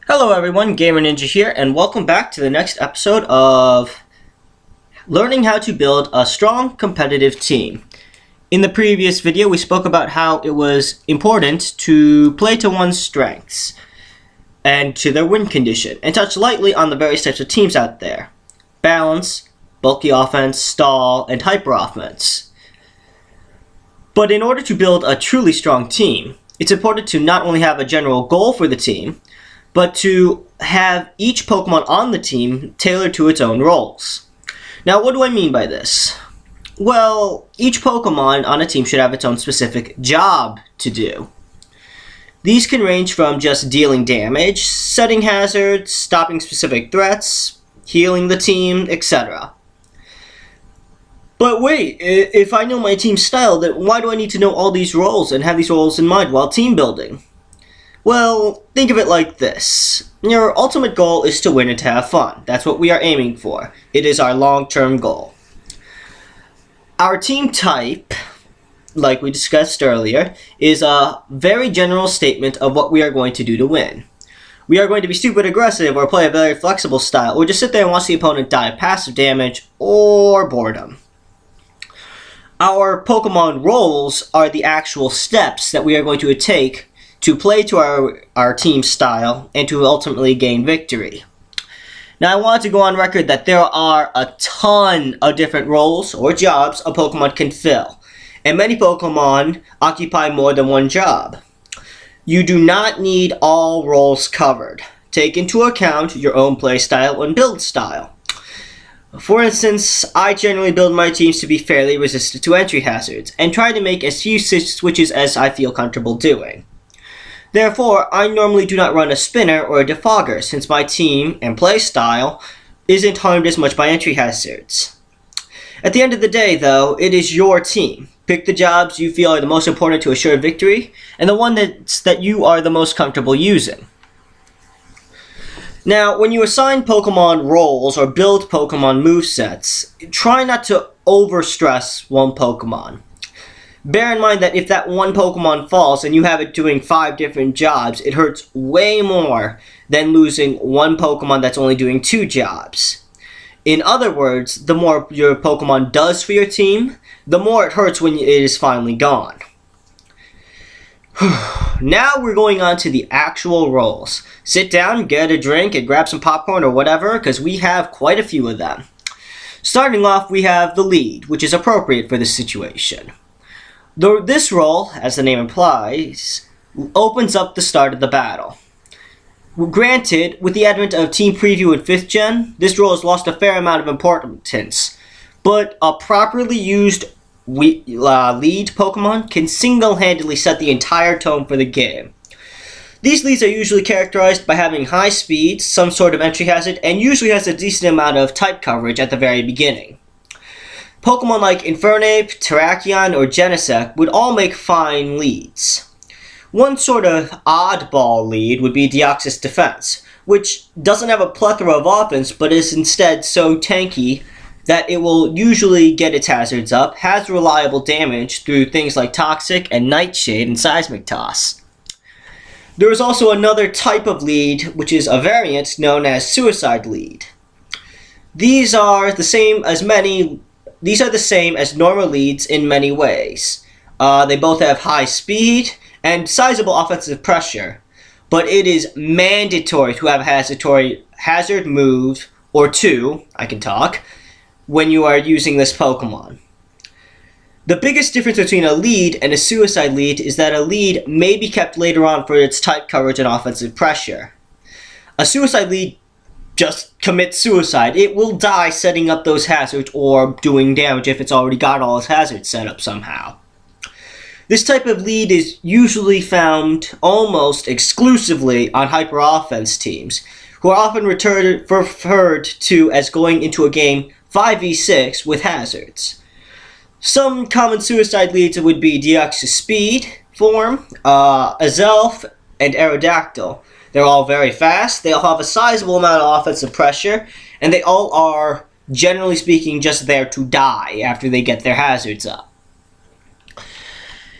Hello everyone, Gamer Ninja here, and welcome back to the next episode of learning how to build a strong competitive team. In the previous video, we spoke about how it was important to play to one's strengths and to their win condition, and touch lightly on the various types of teams out there. Balance, bulky offense, stall, and hyper offense. But in order to build a truly strong team, it's important to not only have a general goal for the team, but to have each Pokemon on the team tailored to its own roles. Now, what do I mean by this? Well, each Pokemon on a team should have its own specific job to do. These can range from just dealing damage, setting hazards, stopping specific threats, healing the team, etc. But wait, if I know my team's style, then why do I need to know all these roles and have these roles in mind while team building? Well, think of it like this. Your ultimate goal is to win and to have fun. That's what we are aiming for. It is our long-term goal. Our team type, like we discussed earlier, is a very general statement of what we are going to do to win. We are going to be stupid aggressive or play a very flexible style, or just sit there and watch the opponent die of passive damage or boredom. Our Pokemon roles are the actual steps that we are going to take to play to our team style and to ultimately gain victory. Now, I want to go on record that there are a ton of different roles or jobs a Pokemon can fill, and many Pokemon occupy more than one job. You do not need all roles covered. Take into account your own play style and build style. For instance, I generally build my teams to be fairly resistant to entry hazards, and try to make as few switches as I feel comfortable doing. Therefore, I normally do not run a spinner or a defogger, since my team and play style isn't harmed as much by entry hazards. At the end of the day, though, it is your team. Pick the jobs you feel are the most important to assure victory, and the one that you are the most comfortable using. Now, when you assign Pokemon roles or build Pokemon movesets, try not to overstress one Pokemon. Bear in mind that if that one Pokemon falls and you have it doing 5 different jobs, it hurts way more than losing one Pokemon that's only doing 2 jobs. In other words, the more your Pokemon does for your team, the more it hurts when it is finally gone. Now we're going on to the actual roles. Sit down, get a drink, and grab some popcorn or whatever, because we have quite a few of them. Starting off, we have the lead, which is appropriate for this situation. This role, as the name implies, opens up the start of the battle. Granted, with the advent of Team Preview and 5th Gen, this role has lost a fair amount of importance, but a properly used lead Pokemon can single-handedly set the entire tone for the game. These leads are usually characterized by having high speed, some sort of entry hazard, and usually has a decent amount of type coverage at the very beginning. Pokemon like Infernape, Terrakion, or Genesect would all make fine leads. One sort of oddball lead would be Deoxys Defense, which doesn't have a plethora of offense but is instead so tanky that it will usually get its hazards up, has reliable damage through things like Toxic and Nightshade and Seismic Toss. There is also another type of lead, which is a variant known as Suicide Lead. These are the same as normal leads in many ways. They both have high speed and sizable offensive pressure, but it is mandatory to have a hazard move or 2, I can talk, when you are using this Pokemon. The biggest difference between a lead and a suicide lead is that a lead may be kept later on for its type coverage and offensive pressure. A suicide lead just commits suicide. It will die setting up those hazards or doing damage if it's already got all its hazards set up somehow. This type of lead is usually found almost exclusively on hyper offense teams, who are often referred to as going into a game 5v6 with hazards. Some common suicide leads would be Deoxys Speed form, Azelf, and Aerodactyl. They're all very fast, they all have a sizable amount of offensive pressure, and they all are, generally speaking, just there to die after they get their hazards up.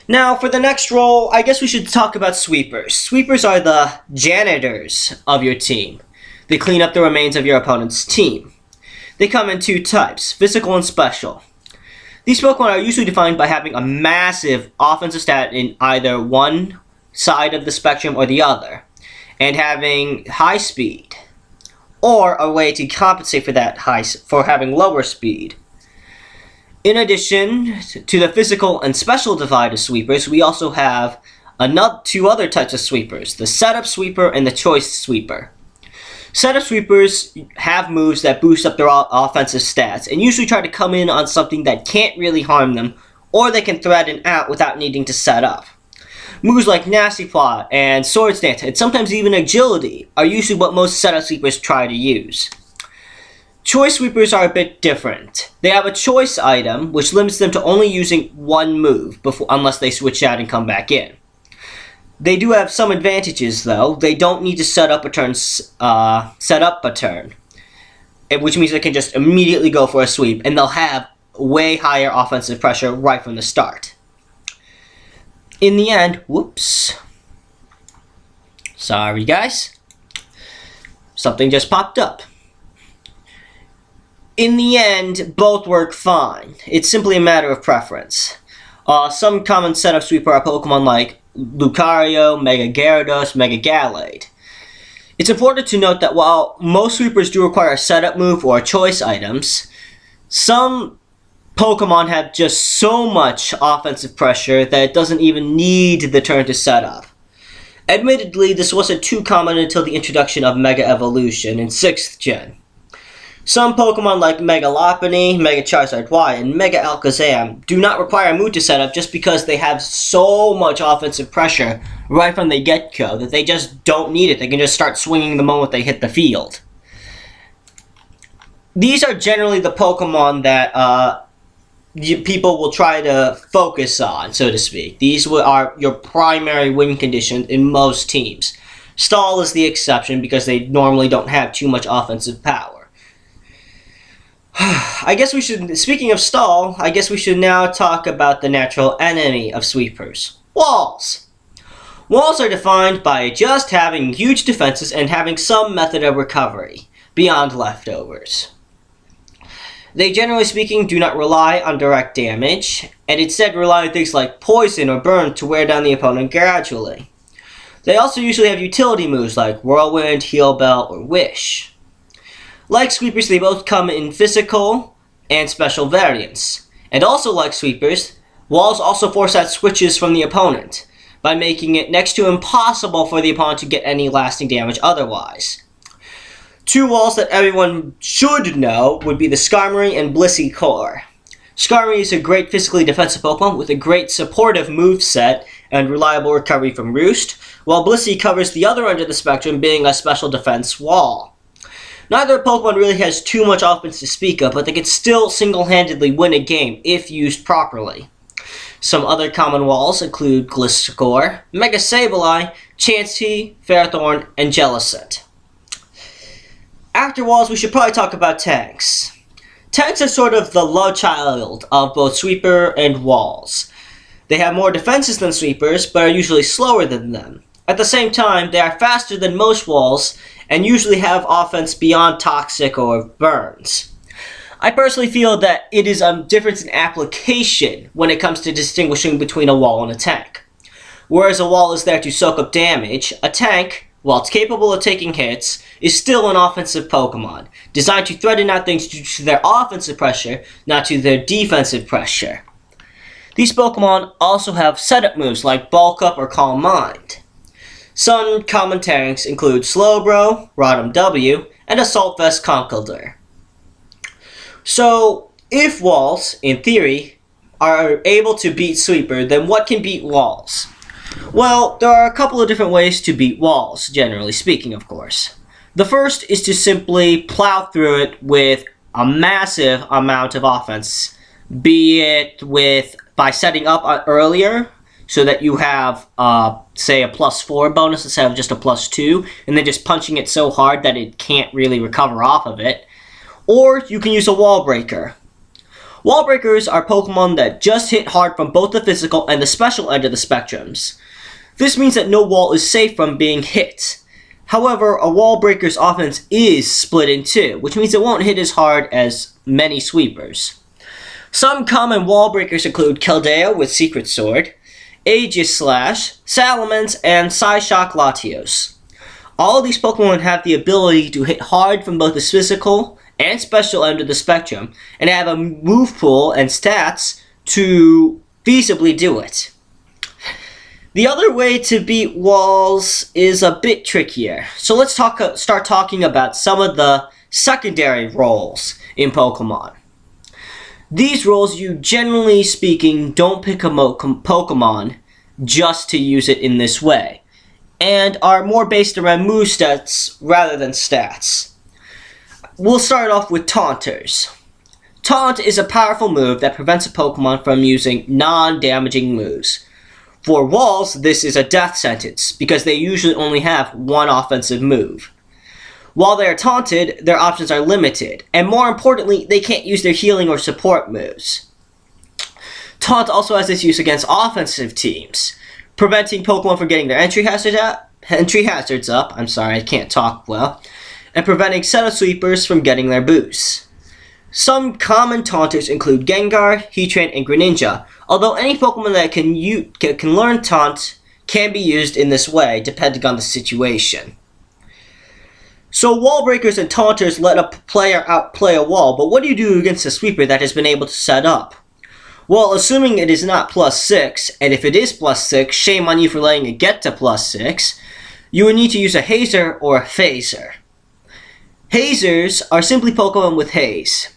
Now, for the next role, I guess we should talk about sweepers. Sweepers are the janitors of your team. They clean up the remains of your opponent's team. They come in two types, physical and special. These Pokemon are usually defined by having a massive offensive stat in either one side of the spectrum or the other, and having high speed, or a way to compensate for that for having lower speed. In addition to the physical and special divide of sweepers, we also have two other types of sweepers, the setup sweeper and the choice sweeper. Setup sweepers have moves that boost up their offensive stats and usually try to come in on something that can't really harm them, or they can threaten out without needing to set up. Moves like Nasty Plot and Swords Dance, and sometimes even Agility, are usually what most setup sweepers try to use. Choice sweepers are a bit different. They have a choice item, which limits them to only using one move unless they switch out and come back in. They do have some advantages, though. They don't need to set up a turn, which means they can just immediately go for a sweep, and they'll have way higher offensive pressure right from the start. In the end, whoops. Sorry, guys. Something just popped up. In the end, both work fine. It's simply a matter of preference. Some common setup sweeper are Pokemon like Lucario, Mega Gyarados, Mega Gallade. It's important to note that while most sweepers do require a setup move or choice items, some Pokemon have just so much offensive pressure that it doesn't even need the turn to set up. Admittedly, this wasn't too common until the introduction of Mega Evolution in 6th Gen. Some Pokemon like Mega Lopunny, Mega Charizard Y, and Mega Alakazam do not require a move to set up just because they have so much offensive pressure right from the get-go that they just don't need it. They can just start swinging the moment they hit the field. These are generally the Pokemon that people will try to focus on, so to speak. These are your primary win condition in most teams. Stall is the exception because they normally don't have too much offensive power. I guess we should, speaking of stall, I guess we should now talk about the natural enemy of sweepers, walls. Walls are defined by just having huge defenses and having some method of recovery, beyond leftovers. They, generally speaking, do not rely on direct damage, and instead rely on things like poison or burn to wear down the opponent gradually. They also usually have utility moves like Whirlwind, Heal Bell, or Wish. Like sweepers, they both come in physical and special variants. And also like sweepers, walls also force out switches from the opponent, by making it next to impossible for the opponent to get any lasting damage otherwise. Two walls that everyone should know would be the Skarmory and Blissey Core. Skarmory is a great physically defensive Pokemon with a great supportive moveset and reliable recovery from Roost, while Blissey covers the other end of the spectrum, being a special defense wall. Neither Pokemon really has too much offense to speak of, but they can still single-handedly win a game if used properly. Some other common walls include Gliscor, Mega Sableye, Chansey, Ferrothorn, and Jellicent. After walls, we should probably talk about tanks. Tanks are sort of the love child of both sweeper and walls. They have more defenses than sweepers, but are usually slower than them. At the same time, they are faster than most walls, and usually have offense beyond Toxic or Burns. I personally feel that it is a difference in application when it comes to distinguishing between a wall and a tank. Whereas a wall is there to soak up damage, a tank, while it's capable of taking hits, is still an offensive Pokemon, designed to threaten out things due to their offensive pressure, not to their defensive pressure. These Pokemon also have setup moves like Bulk Up or Calm Mind. Some common tanks include Slowbro, Rotom W, and Assault Vest Conkeldurr. So, if walls, in theory, are able to beat Sweeper, then what can beat walls? Well, there are a couple of different ways to beat walls, generally speaking, of course. The first is to simply plow through it with a massive amount of offense, be it by setting up earlier, so that you have, say, a +4 bonus instead of just a +2, and then just punching it so hard that it can't really recover off of it. Or you can use a wall breaker. Wall breakers are Pokemon that just hit hard from both the physical and the special end of the spectrums. This means that no wall is safe from being hit. However, a wall breaker's offense is split in two, which means it won't hit as hard as many sweepers. Some common wall breakers include Keldeo with Secret Sword, Aegislash, Salamence, and Psyshock Latios. All of these Pokemon have the ability to hit hard from both the physical and special end of the spectrum, and have a move pool and stats to feasibly do it. The other way to beat walls is a bit trickier, so let's start talking about some of the secondary roles in Pokemon. These roles, you generally speaking, don't pick a Pokemon just to use it in this way, and are more based around movesets rather than stats. We'll start off with Taunters. Taunt is a powerful move that prevents a Pokemon from using non-damaging moves. For walls, this is a death sentence, because they usually only have one offensive move. While they are taunted, their options are limited, and more importantly, they can't use their healing or support moves. Taunt also has its use against offensive teams, preventing Pokemon from getting their entry hazards up, and preventing Shadow Sweepers from getting their boosts. Some common taunters include Gengar, Heatran, and Greninja, although any Pokemon that can learn Taunt can be used in this way, depending on the situation. So wall breakers and taunters let a player outplay a wall, but what do you do against a sweeper that has been able to set up? Well, assuming it is not +6, and if it is +6, shame on you for letting it get to +6, you would need to use a Hazer or a Phaser. Hazers are simply Pokemon with Haze.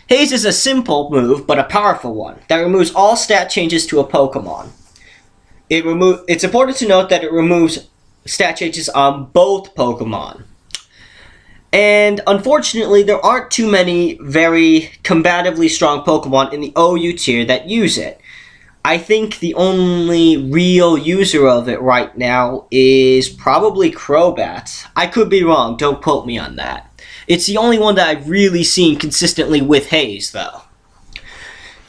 Haze is a simple move, but a powerful one, that removes all stat changes to a Pokemon. It's important to note that it removes stat changes on both Pokemon. And unfortunately, there aren't too many very combatively strong Pokemon in the OU tier that use it. I think the only real user of it right now is probably Crobat. I could be wrong, don't quote me on that. It's the only one that I've really seen consistently with Haze, though.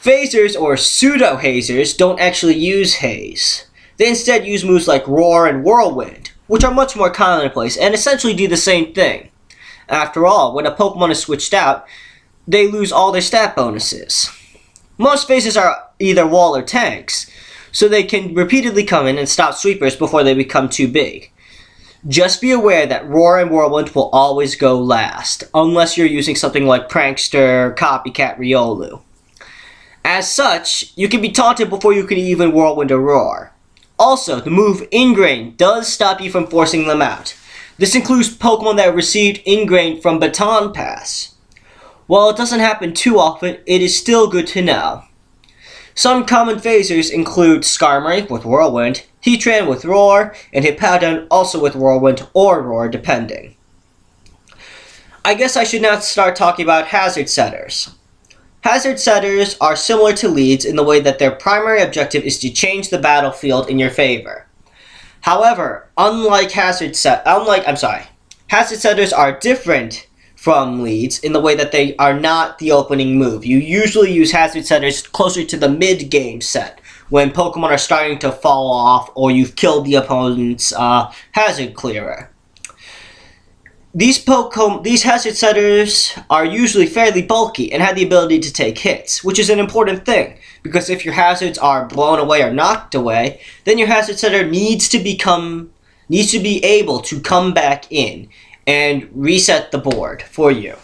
Phasers, or pseudo-hazers, don't actually use Haze. They instead use moves like Roar and Whirlwind, which are much more commonplace and essentially do the same thing. After all, when a Pokemon is switched out, they lose all their stat bonuses. Most Phasers are either wall or tanks, so they can repeatedly come in and stop sweepers before they become too big. Just be aware that Roar and Whirlwind will always go last, unless you're using something like Prankster, Copycat, Riolu. As such, you can be taunted before you can even Whirlwind or Roar. Also, the move Ingrain does stop you from forcing them out. This includes Pokemon that received Ingrain from Baton Pass. While it doesn't happen too often, it is still good to know. Some common phasers include Skarmory with Whirlwind, Heatran with Roar, and Hippowdon also with Whirlwind or Roar depending. I guess I should now start talking about hazard setters. Hazard setters are similar to leads in the way that their primary objective is to change the battlefield in your favor. However, hazard setters are different from leads in the way that they are not the opening move. You usually use hazard setters closer to the mid-game set, when Pokemon are starting to fall off or you've killed the opponent's hazard clearer. These hazard setters are usually fairly bulky and have the ability to take hits, which is an important thing, because if your hazards are blown away or knocked away, then your hazard setter needs to be able to come back in and reset the board for you.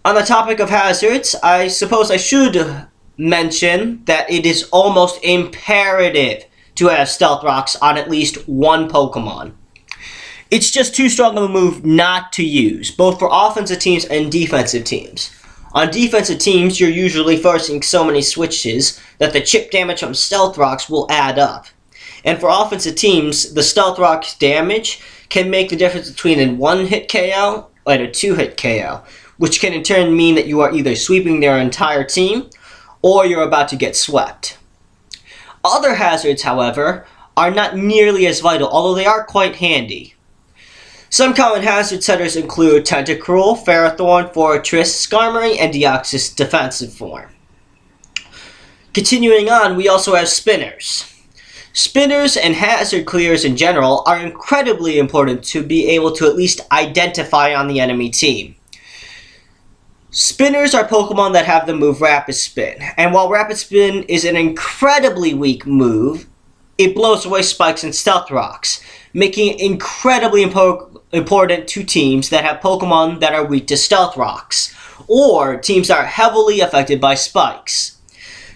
On the topic of hazards, I suppose I should mention that it is almost imperative to have Stealth Rocks on at least one Pokemon. It's just too strong of a move not to use, both for offensive teams and defensive teams. On defensive teams, you're usually forcing so many switches that the chip damage from Stealth Rocks will add up. And for offensive teams, the Stealth Rocks damage can make the difference between a 1-hit KO and a 2-hit KO, which can in turn mean that you are either sweeping their entire team or you're about to get swept. Other hazards, however, are not nearly as vital, although they are quite handy. Some common hazard setters include Tentacruel, Ferrothorn, Forretress, Skarmory, and Deoxys defensive form. Continuing on, we also have Spinners. Spinners and hazard clears in general are incredibly important to be able to at least identify on the enemy team. Spinners are Pokemon that have the move Rapid Spin, and while Rapid Spin is an incredibly weak move, it blows away Spikes and Stealth Rocks, making it incredibly important to teams that have Pokemon that are weak to Stealth Rocks, or teams that are heavily affected by Spikes.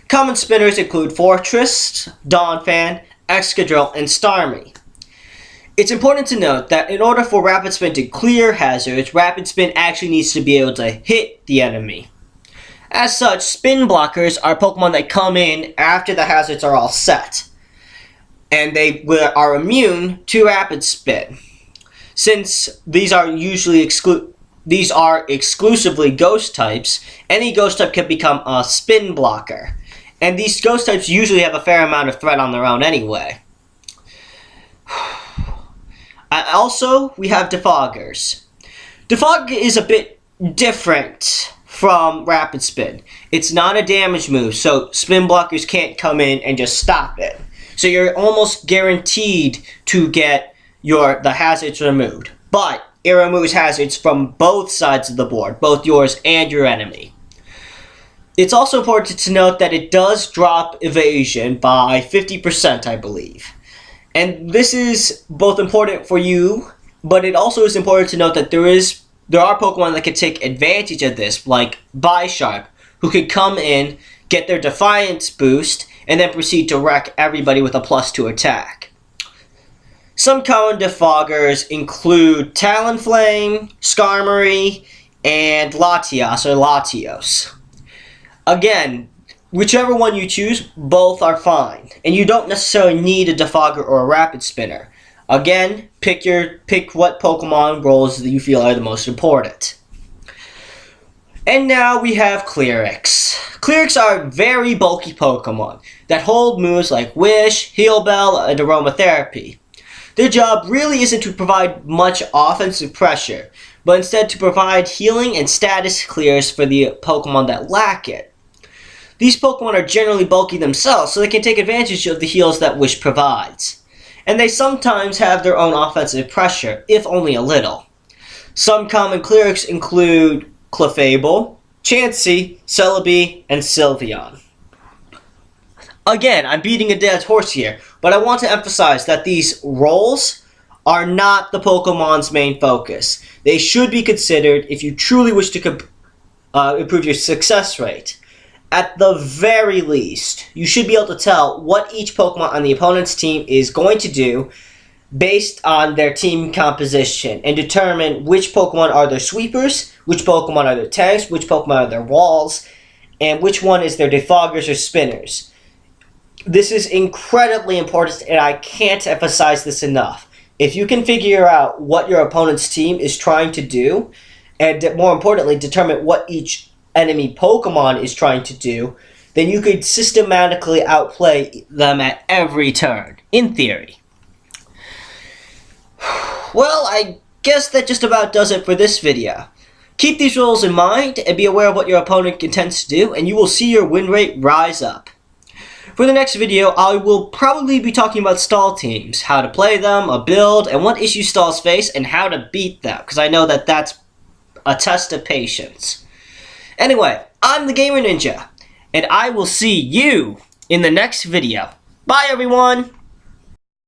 Common Spinners include Forretress, Donphan, Excadrill, and Starmie. It's important to note that in order for Rapid Spin to clear hazards, Rapid Spin actually needs to be able to hit the enemy. As such, Spin Blockers are Pokemon that come in after the hazards are all set, and they are immune to Rapid Spin. Since these are exclusively Ghost types, any Ghost type can become a Spin Blocker. And these Ghost types usually have a fair amount of threat on their own anyway. Also, we have Defoggers. Defog is a bit different from Rapid Spin. It's not a damage move, so Spin Blockers can't come in and just stop it. So you're almost guaranteed to get the hazards removed. But it removes hazards from both sides of the board, both yours and your enemy. It's also important to note that it does drop evasion by 50%, I believe. And this is both important for you, but it also is important to note that there are Pokemon that can take advantage of this, like Bisharp, who could come in, get their Defiance boost, and then proceed to wreck everybody with a +2 attack. Some common Defoggers include Talonflame, Skarmory, and Latias or Latios. Again, whichever one you choose, both are fine. And you don't necessarily need a Defogger or a Rapid Spinner. Again, pick what Pokemon roles that you feel are the most important. And now we have Clerics. Clerics are very bulky Pokemon that hold moves like Wish, Heal Bell, and Aromatherapy. Their job really isn't to provide much offensive pressure, but instead to provide healing and status clears for the Pokemon that lack it. These Pokemon are generally bulky themselves, so they can take advantage of the heals that Wish provides. And they sometimes have their own offensive pressure, if only a little. Some common Clerics include Clefable, Chansey, Celebi, and Sylveon. Again, I'm beating a dead horse here, but I want to emphasize that these roles are not the Pokemon's main focus. They should be considered if you truly wish to improve your success rate. At the very least, you should be able to tell what each Pokemon on the opponent's team is going to do based on their team composition and determine which Pokemon are their sweepers, which Pokemon are their tanks, which Pokemon are their walls, and which one is their Defoggers or Spinners. This is incredibly important, and I can't emphasize this enough. If you can figure out what your opponent's team is trying to do, and more importantly, determine what each enemy Pokemon is trying to do, then you could systematically outplay them at every turn, in theory. Well, I guess that just about does it for this video. Keep these rules in mind and be aware of what your opponent intends to do, and you will see your win rate rise up. For the next video, I will probably be talking about stall teams, how to play them, a build, and what issues stalls face, and how to beat them, because I know that that's a test of patience. Anyway, I'm the Gamer Ninja, and I will see you in the next video. Bye, everyone!